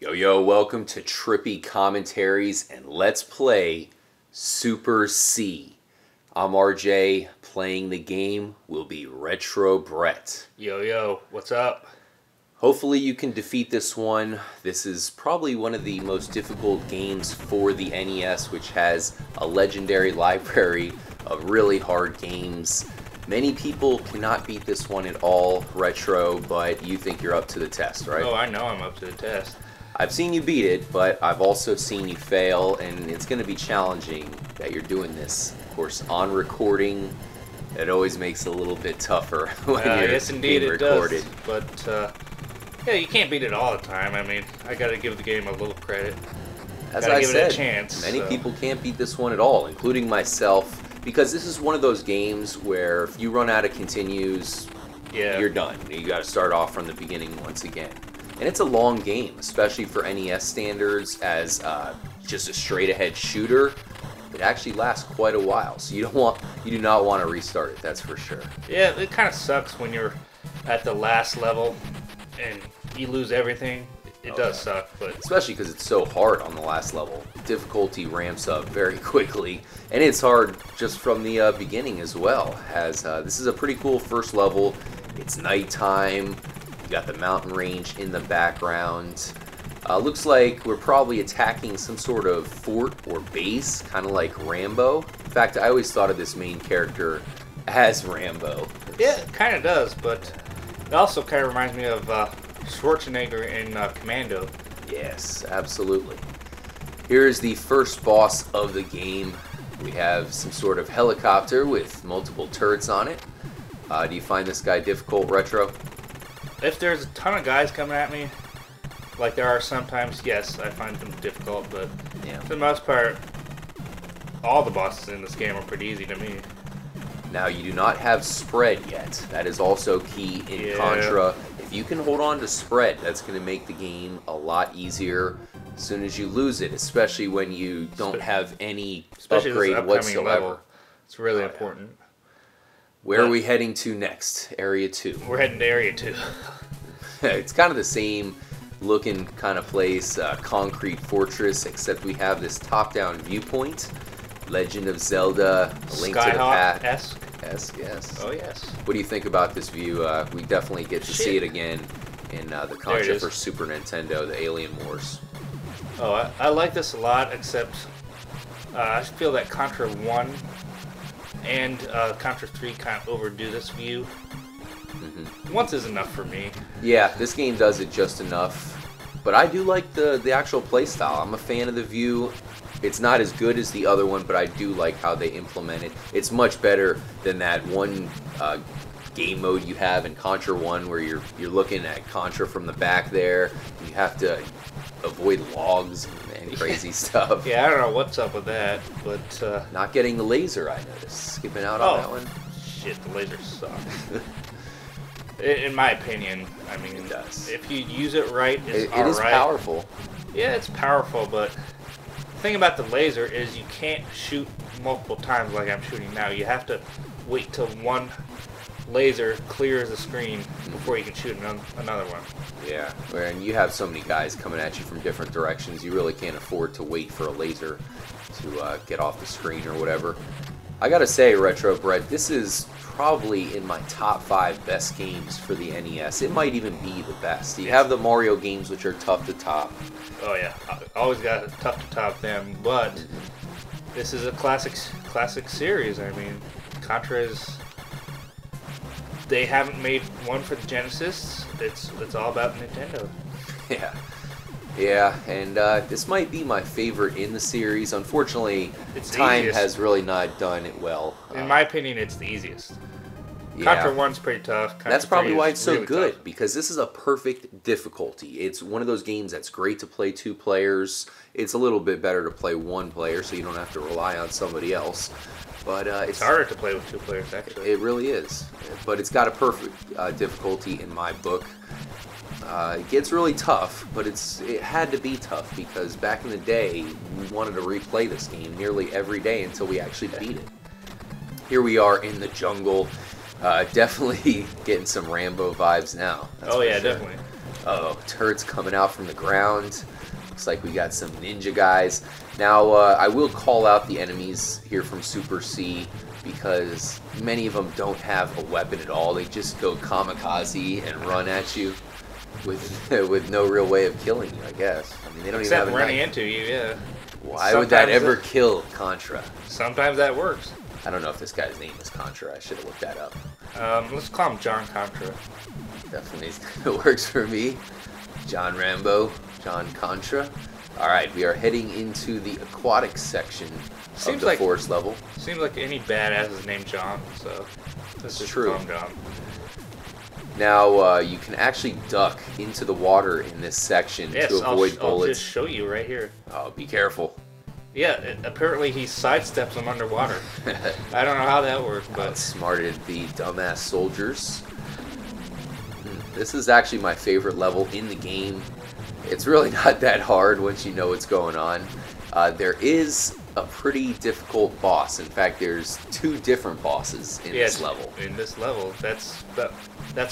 Yo, yo, welcome to Trippy Commentaries and Let's Play Super C. I'm RJ, playing the game will be Retro Brett. Yo, yo, what's up? Hopefully you can defeat this one. This is probably one of the most difficult games for the NES, which has a legendary library of really hard games. Many people cannot beat this one at all, Retro, but you think you're up to the test, right? Oh, I know I'm up to the test. I've seen you beat it, but I've also seen you fail, and it's going to be challenging that you're doing this. Of course, on recording, it always makes it a little bit tougher when you're yes, indeed, being it recorded. does. But, yeah, you can't beat it all the time. I mean, I got to give the game a little credit. As Gotta I give said, it a chance, many people can't beat this one at all, including myself, because this is one of those games where if you run out of continues, you're done. You got to start off from the beginning once again. And it's a long game, especially for NES standards, as just a straight-ahead shooter. It actually lasts quite a while, so you do not want to restart it. That's for sure. Yeah, it kind of sucks when you're at the last level and you lose everything. It does suck, but especially because it's so hard on the last level. Difficulty ramps up very quickly, and it's hard just from the beginning as well. As this is a pretty cool first level. It's nighttime. You got the mountain range in the background. Looks like we're probably attacking some sort of fort or base, kind of like Rambo. In fact, I always thought of this main character as Rambo. yeah, it kind of does, but it also kind of reminds me of Schwarzenegger in Commando. Yes, absolutely. Here's the first boss of the game. We have some sort of helicopter with multiple turrets on it. Do you find this guy difficult, Retro? If there's a ton of guys coming at me, like there are sometimes, yes, I find them difficult, but for the most part, all the bosses in this game are pretty easy to me. Now, you do not have spread yet. That is also key in Contra. If you can hold on to spread, that's going to make the game a lot easier as soon as you lose it, especially when you don't have any upgrade whatsoever. Level. It's really important. Where are we heading to next? Area 2. We're heading to Area 2. It's kind of the same looking kind of place, concrete fortress, except we have this top-down viewpoint. Legend of Zelda, A Link to the Past. Yes. Oh, yes. What do you think about this view? We definitely get to see it again in the Contra for Super Nintendo, the Alien Wars. Oh, I like this a lot, except I feel that Contra 1 and Contra 3 kind of overdo this view. Once is enough for me. Yeah, this game does it just enough. But I do like the actual playstyle. I'm a fan of the view. It's not as good as the other one, but I do like how they implement it. It's much better than that one game mode you have in Contra 1 where you're looking at Contra from the back there. You have to avoid logs and crazy stuff. Yeah, I don't know what's up with that, but not getting the laser, I noticed. Skipping out on that one. Shit, the laser sucks. In my opinion, I mean, it does. If you use it right, it's it is powerful. Yeah, it's powerful, but the thing about the laser is you can't shoot multiple times like I'm shooting now. You have to wait till one laser clears the screen before you can shoot another one. Yeah, and you have so many guys coming at you from different directions, you really can't afford to wait for a laser to get off the screen or whatever. I gotta say, Retro Brett, this is probably in my top 5 best games for the NES. It might even be the best. You have the Mario games, which are tough to top. Oh yeah, I always got tough to top them, but this is a classic series. I mean, Contra is... They haven't made one for the Genesis. It's all about Nintendo. Yeah, and this might be my favorite in the series. Unfortunately, time has really not done it well. In my opinion, it's the easiest. Contra 1's pretty tough. Contra that's probably why it's so really good, tough. Because this is a perfect difficulty. It's one of those games that's great to play 2 players. It's a little bit better to play 1 player, so you don't have to rely on somebody else. But it's harder to play with 2 players, actually. It really is. But it's got a perfect difficulty in my book. It gets really tough, but it had to be tough because back in the day, we wanted to replay this game nearly every day until we actually beat it. Here we are in the jungle. Definitely getting some Rambo vibes now. Oh yeah, definitely. Uh-oh, turrets coming out from the ground. Looks like we got some ninja guys. Now, I will call out the enemies here from Super C because many of them don't have a weapon at all. They just go kamikaze and run at you with no real way of killing you, I guess. I mean, they don't Except even have a running knife. into you, yeah. Why would that ever kill Contra? Sometimes that works. I don't know if this guy's name is Contra. I should have looked that up. Let's call him John Contra. Definitely it works for me. John Rambo, John Contra. Alright, we are heading into the aquatic section of the forest level. Seems like any badass is named John, so this is true. call him John. Now, you can actually duck into the water in this section to avoid bullets. I'll just show you right here. Oh, be careful. Yeah, apparently he sidesteps them underwater. I don't know how that works, but... Outsmarted the dumbass soldiers. This is actually my favorite level in the game. It's really not that hard once you know what's going on. There is a pretty difficult boss. In fact, there's 2 different bosses in this level. In this level, that's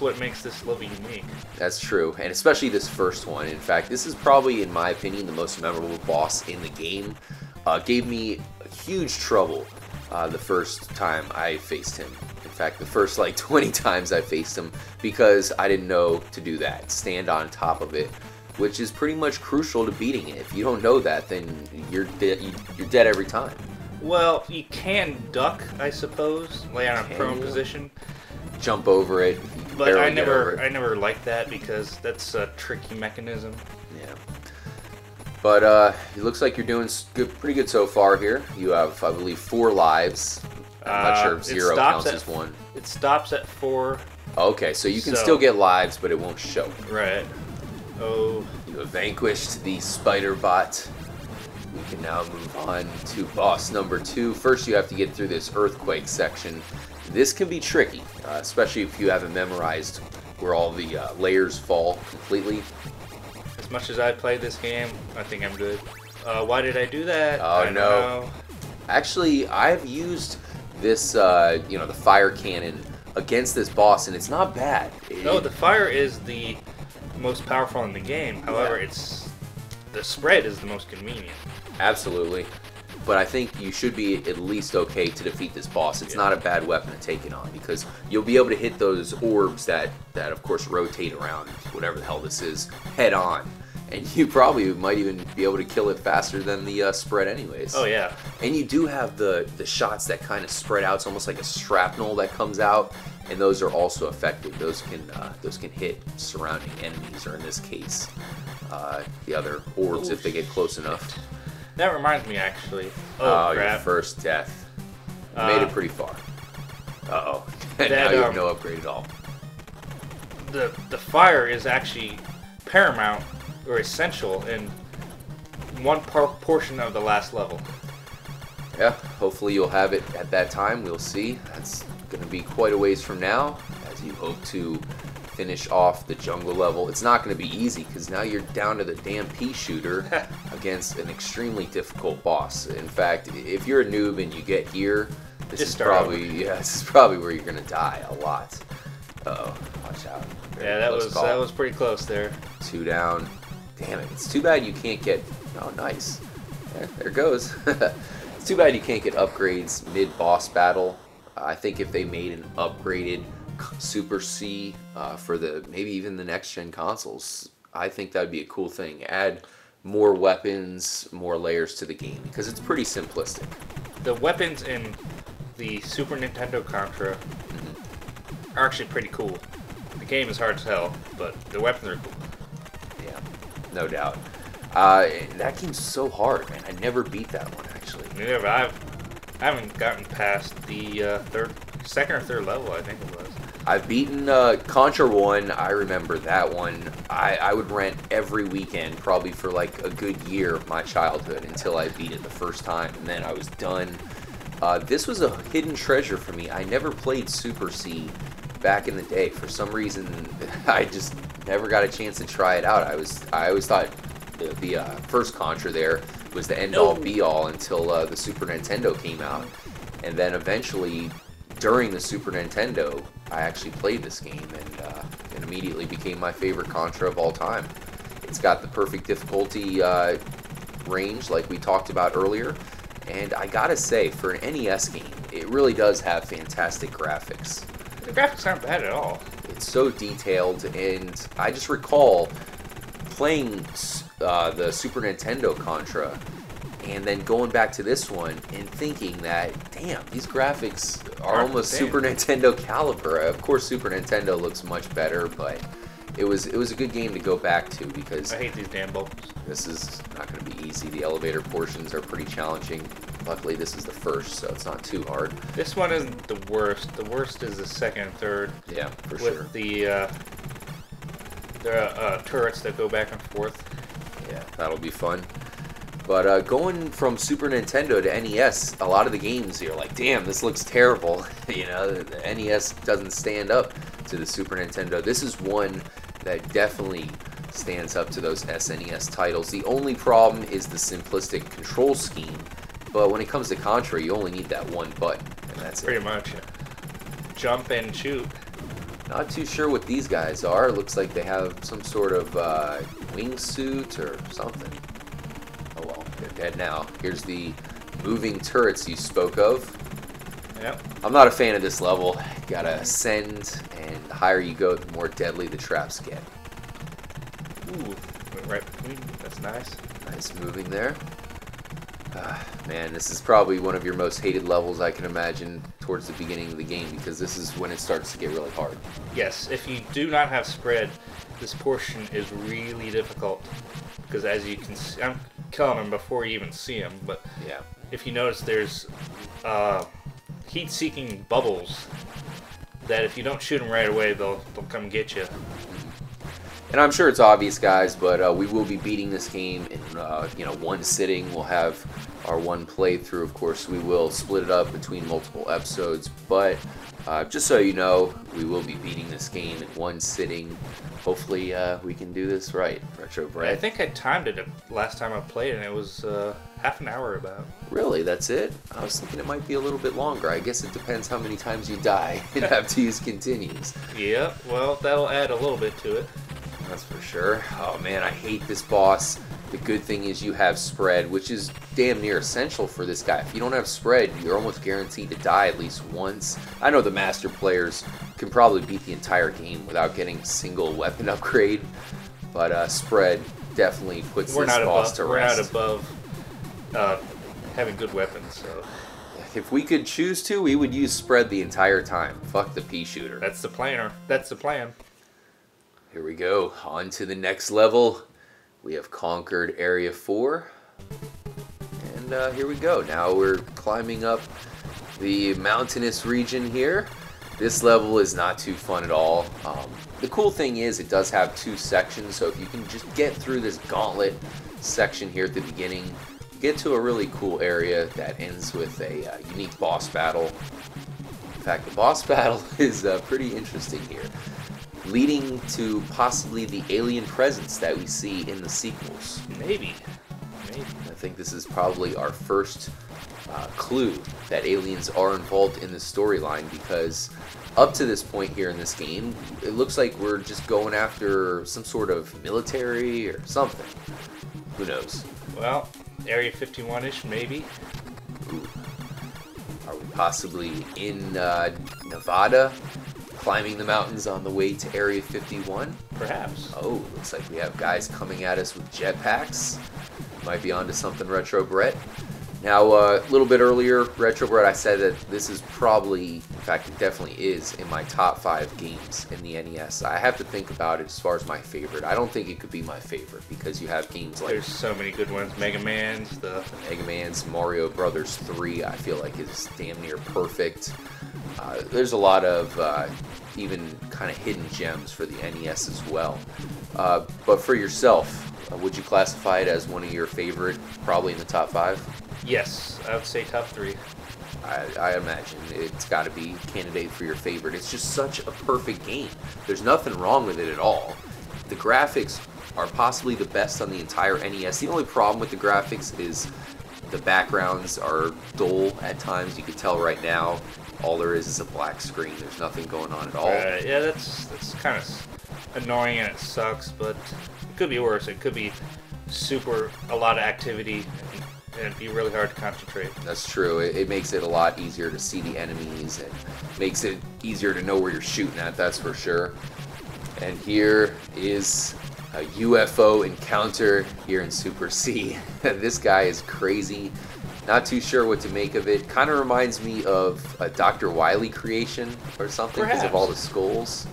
what makes this level unique. That's true, and especially this first one. In fact, this is probably, in my opinion, the most memorable boss in the game. Gave me huge trouble the first time I faced him. In fact, the first like 20 times I faced him because I didn't know to do that. Stand on top of it, which is pretty much crucial to beating it. If you don't know that, then you're dead every time. Well, you can duck, I suppose, lay on a prone position. Jump over it. But I never liked that because that's a tricky mechanism. Yeah. But it looks like you're doing pretty good so far here. You have, I believe, 4 lives. I'm not sure if 0 counts as 1. It stops at 4. Okay, so you can still get lives, but it won't show. Right. Oh. You have vanquished the spider bot. We can now move on to boss number 2. First, you have to get through this earthquake section. This can be tricky, especially if you haven't memorized where all the layers fall completely. As much as I played this game, I think I'm good. Why did I do that? Oh, I don't know. Actually, I've used this, the fire cannon against this boss, and it's not bad. No, the fire is the most powerful in the game. However, the spread is the most convenient. Absolutely. But I think you should be at least okay to defeat this boss. It's not a bad weapon to take it on because you'll be able to hit those orbs that of course rotate around whatever the hell this is head on. And you probably might even be able to kill it faster than the spread anyways. Oh yeah. And you do have the shots that kind of spread out. It's almost like a shrapnel that comes out, and those are also effective. Those can hit surrounding enemies, or in this case, the other orbs if they get close enough. That reminds me, actually. Oh, crap. Your first death. You made it pretty far. Uh-oh. And now you have no upgrade at all. The fire is actually paramount or essential in one portion of the last level. Yeah, hopefully you'll have it at that time. We'll see. That's going to be quite a ways from now as you hope to finish off the jungle level. It's not going to be easy because now you're down to the damn pea shooter against an extremely difficult boss. In fact, if you're a noob and you get here, this is probably where you're going to die a lot. Uh-oh, watch out. Yeah, that was pretty close there. 2 down. Damn it, it's too bad you can't get... Oh, nice. There it goes. It's too bad you can't get upgrades mid-boss battle. I think if they made an upgraded Super C for maybe even the next-gen consoles, I think that would be a cool thing. Add more weapons, more layers to the game, because it's pretty simplistic. The weapons in the Super Nintendo Contra are actually pretty cool. The game is hard to tell, but the weapons are cool. Yeah, no doubt. That game's so hard, man. I never beat that one, actually. Neither have I haven't gotten past the second or third level, I think it was. I've beaten Contra 1. I remember that one. I would rent every weekend, probably for like a good year of my childhood, until I beat it the first time, and then I was done. This was a hidden treasure for me. I never played Super C back in the day. For some reason, I just never got a chance to try it out. I always thought the first Contra there was the end-all be-all until the Super Nintendo came out. And then eventually, during the Super Nintendo, I actually played this game, and immediately became my favorite Contra of all time. It's got the perfect difficulty range like we talked about earlier, and I gotta say, for an NES game, it really does have fantastic graphics. The graphics aren't bad at all. It's so detailed, and I just recall playing the Super Nintendo Contra and then going back to this one and thinking that, damn, these graphics are almost Super Nintendo caliber. Of course, Super Nintendo looks much better, but it was a good game to go back to because I hate these damn bubbles. this is not going to be easy. The elevator portions are pretty challenging. Luckily, this is the first, so it's not too hard. This one isn't the worst. The worst is the second and third. Yeah, for with sure. The turrets that go back and forth. Yeah, that'll be fun. But going from Super Nintendo to NES, a lot of the games you're like, damn, this looks terrible. You know, the NES doesn't stand up to the Super Nintendo. This is one that definitely stands up to those SNES titles. The only problem is the simplistic control scheme. But when it comes to Contra, you only need that one button, and that's Pretty it. much. Yeah. Jump and shoot. Not too sure what these guys are. Looks like they have some sort of wingsuit or something. Oh well, they're dead now. Here's the moving turrets you spoke of. Yep. I'm not a fan of this level. Gotta ascend, and the higher you go, the more deadly the traps get. Ooh, went right between. That's nice. Nice moving there. Man, this is probably one of your most hated levels I can imagine towards the beginning of the game, because this is when it starts to get really hard. Yes, if you do not have spread, this portion is really difficult. Because as you can see, I'm killing them before you even see them, but Yeah. if you notice, there's heat-seeking bubbles that if you don't shoot them right away, they'll come get you. And I'm sure it's obvious, guys, but we will be beating this game in one sitting. We'll have our one playthrough. Of course, we will split it up between multiple episodes, but just so you know, we will be beating this game in one sitting. Hopefully, we can do this right, Retro Brett. I think I timed it last time I played, and it was half an hour about. Really, that's it? I was thinking it might be a little bit longer. I guess it depends how many times you die and have to use continues. Yeah, well, that'll add a little bit to it. That's for sure. Oh man, I hate this boss. The good thing is you have spread, which is damn near essential for this guy. If you don't have spread, you're almost guaranteed to die at least once. I know the master players can probably beat the entire game without getting a single weapon upgrade, but spread definitely puts this boss to rest. We're not above having good weapons, so... If we could choose to, we would use spread the entire time. Fuck the pea shooter. That's the plan. That's the plan. Here we go, on to the next level. We have conquered Area 4. And here we go. Now we're climbing up the mountainous region here. This level is not too fun at all. The cool thing is it does have two sections, so if you can just get through this gauntlet section here at the beginning, you get to a really cool area that ends with a unique boss battle. In fact, the boss battle is pretty interesting here, leading to possibly the alien presence that we see in the sequels. Maybe. I think this is probably our first clue that aliens are involved in the storyline, because up to this point here in this game, it looks like we're just going after some sort of military or something. Who knows? Well, Area 51-ish, maybe. Ooh. Are we possibly in Nevada? Climbing the mountains on the way to Area 51? Perhaps. Oh, looks like we have guys coming at us with jetpacks. Might be onto something, Retro Brett. Now, a little bit earlier, Retro Brett, I said that this is probably, in fact, it definitely is in my top 5 games in the NES. I have to think about it as far as my favorite. I don't think it could be my favorite, because you have games like... There's so many good ones. Mega Man's, Mega Man's, Mario Brothers 3, I feel like is damn near perfect. There's a lot of even kind of hidden gems for the NES as well. But for yourself, would you classify it as one of your favorite, probably in the top 5? Yes, I would say top 3. I imagine it's got to be candidate for your favorite. It's just such a perfect game. There's nothing wrong with it at all. The graphics are possibly the best on the entire NES. The only problem with the graphics is the backgrounds are dull at times. You can tell right now all there is a black screen. There's nothing going on at all. Yeah, that's kind of annoying and it sucks, but it could be worse. It could be a lot of activity, and it'd be really hard to concentrate. That's true. It makes it a lot easier to see the enemies and makes it easier to know where you're shooting at, that's for sure. And here is a UFO encounter here in Super C. This guy is crazy. Not too sure what to make of it. Kind of reminds me of a Dr. Wily creation or something because of all the skulls.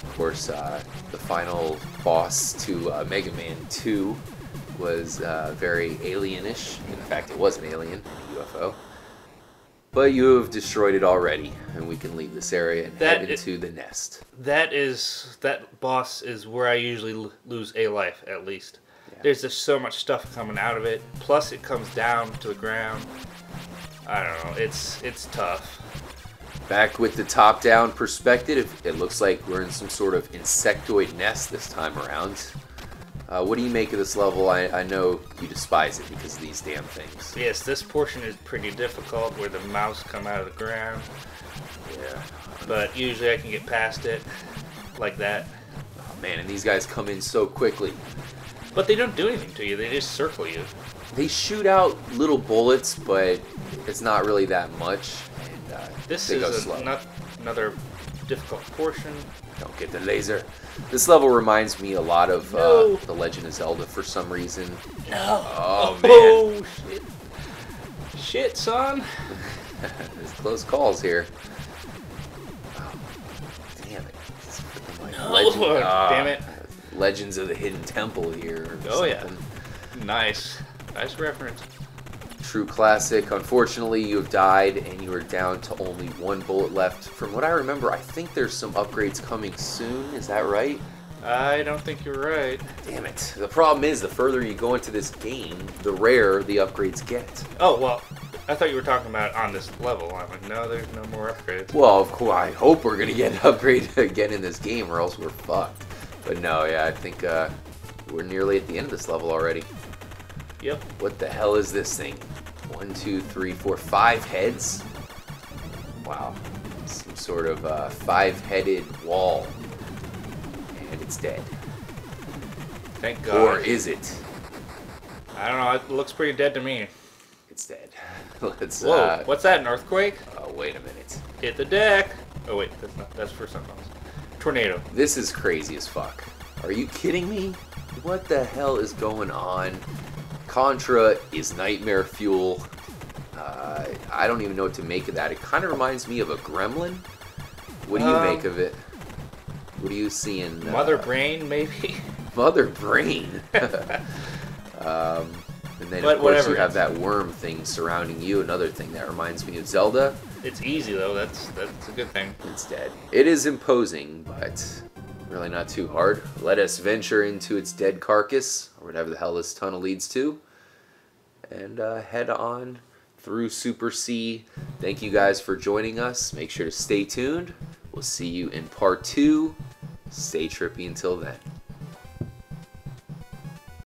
Of course, the final boss to Mega Man 2 was very alienish. In fact, it was an alien, a UFO. But you have destroyed it already, and we can leave this area and head into the nest. That boss is where I usually lose a life, at least. Yeah. There's just so much stuff coming out of it. Plus, it comes down to the ground. I don't know. It's tough. Back with the top-down perspective, it looks like we're in some sort of insectoid nest this time around. What do you make of this level? I know you despise it because of these damn things. Yes, this portion is pretty difficult where the mouse come out of the ground. Yeah. But usually I can get past it like that. Oh man, and these guys come in so quickly. But they don't do anything to you, they just circle you. They shoot out little bullets, but it's not really that much. And this is another difficult portion. Don't get the laser. This level reminds me a lot of The Legend of Zelda for some reason. No. Oh, man. Oh, shit. Shit, son. There's close calls here. Oh, damn it. Damn it. Legends of the Hidden Temple here. Or something. Yeah. Nice. Nice reference. True classic. Unfortunately, you have died and you are down to only one bullet left. From what I remember, I think there's some upgrades coming soon. Is that right? I don't think you're right. Damn it. The problem is, the further you go into this game, the rarer the upgrades get. Oh, well, I thought you were talking about on this level. I'm like, no, there's no more upgrades. Well, of course, I hope we're going to get an upgrade again in this game or else we're fucked. But no, yeah, I think we're nearly at the end of this level already. Yep. What the hell is this thing? 1, 2, 3, 4, 5 heads? Wow. Some sort of 5-headed wall. And it's dead. Thank God. Or is it? I don't know. It looks pretty dead to me. It's dead. Let's. Whoa! What's that? An earthquake? Oh, wait a minute. Hit the deck. Oh wait, that's for something else. Tornado. This is crazy as fuck. Are you kidding me? What the hell is going on? Contra is nightmare fuel. I don't even know what to make of that. It kind of reminds me of a gremlin. What do you make of it? What are you seeing? Mother Brain, maybe? Mother Brain. And then, of course, you have that worm thing surrounding you. Another thing that reminds me of Zelda. It's easy, though. That's a good thing. It's dead. It is imposing, but really not too hard. Let us venture into its dead carcass, or whatever the hell this tunnel leads to, and head on through Super C. Thank you guys for joining us. Make sure to stay tuned. We'll see you in part 2. Stay trippy until then.